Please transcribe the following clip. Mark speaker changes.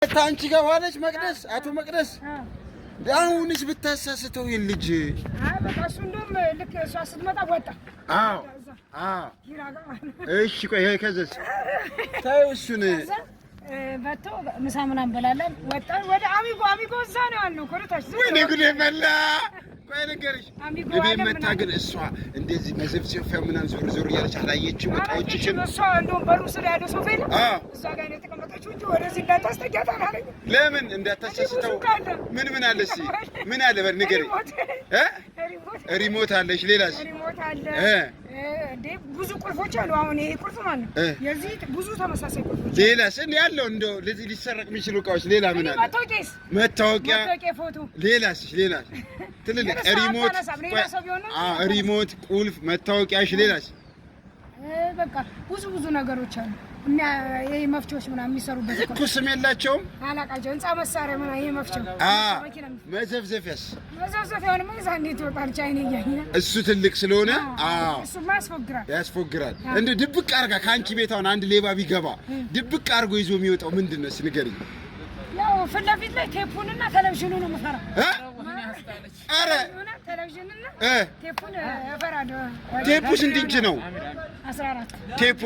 Speaker 1: ታንቺ ጋር ዋለች መቅደስ አቶ መቅደስ ዳውንስ ብታሳስተው ይልጅ
Speaker 2: በቃ እሱ እንደውም ልክ እሷ ስትመጣ ወጣ።
Speaker 1: እሺ ቆይ ከዘስ ታዩ እሱን
Speaker 2: በቶ ምሳ ምናምን እንበላለን። ወጣን ወደ አሚጎ እዛ ነው ያለው ኮረታች
Speaker 1: ወይኔ ጉዴ መላ ቆይ ነገርሽ እቤት መታ ግን እሷ እንደዚህ መዘፍዘፊያ ምናምን ዞር ዞር እያለች አላየችም። ወጣዎችሽን
Speaker 2: እሷ እንደውም በሩ ስለ ያለው ሶፋ ነው እዛ ጋር ነው የተቀመጠችው እንጂ ወደዚህ እንዳታስጠጋት አላለኝ።
Speaker 1: ለምን እንዳታሳስተው ምን አለ እስኪ ምን አለ በር ንገሪኝ። ሪሞት አለሽ? ሌላስ?
Speaker 2: ሪሞት አለ እንዴ ብዙ ቁልፎች አሉ። አሁን ይሄ ቁልፍ ማለት ነው የዚህ ብዙ ተመሳሳይ ቁልፎች።
Speaker 1: ሌላስ? እንዴ ያለው እንደው ለዚህ ሊሰረቅ የሚችሉ እቃዎች ሌላ ምን አለ? መታወቂያ ፎቶ። ሌላስ? ትልልቅ ሪሞት ቁልፍ መታወቂያሽ። ሌላስ?
Speaker 2: በቃ ብዙ ነገሮች አሉ እና ይሄ መፍቻዎች ምናምን የሚሰሩበት
Speaker 1: እኮ ስም የላቸውም።
Speaker 2: አላቃቸው ህንጻ መሳሪያ ምናምን ይሄ መፍቻው
Speaker 1: መዘፍዘፊያስ?
Speaker 2: መዘፍዘፊያውን ማይዛን ይወጣል ቻይኔ ያኛ
Speaker 1: እሱ ትልቅ ስለሆነ
Speaker 2: እሱ ያስፎግራል።
Speaker 1: እንደ ድብቅ አርጋ ካንቺ ቤታውን አንድ ሌባ ቢገባ ድብቅ አርጎ ይዞ የሚወጣው ምንድነው? ንገሪኝ።
Speaker 2: ያው ፊት ለፊት ላይ ቴፑንና ቴሌቪዥኑ ነው የምፈራ።
Speaker 1: አረ
Speaker 2: ቴሌቪዥንና ቴፑን እፈራለሁ።
Speaker 1: ቴፑ ስንት ኢንች ነው?
Speaker 2: 14
Speaker 1: ቴፑ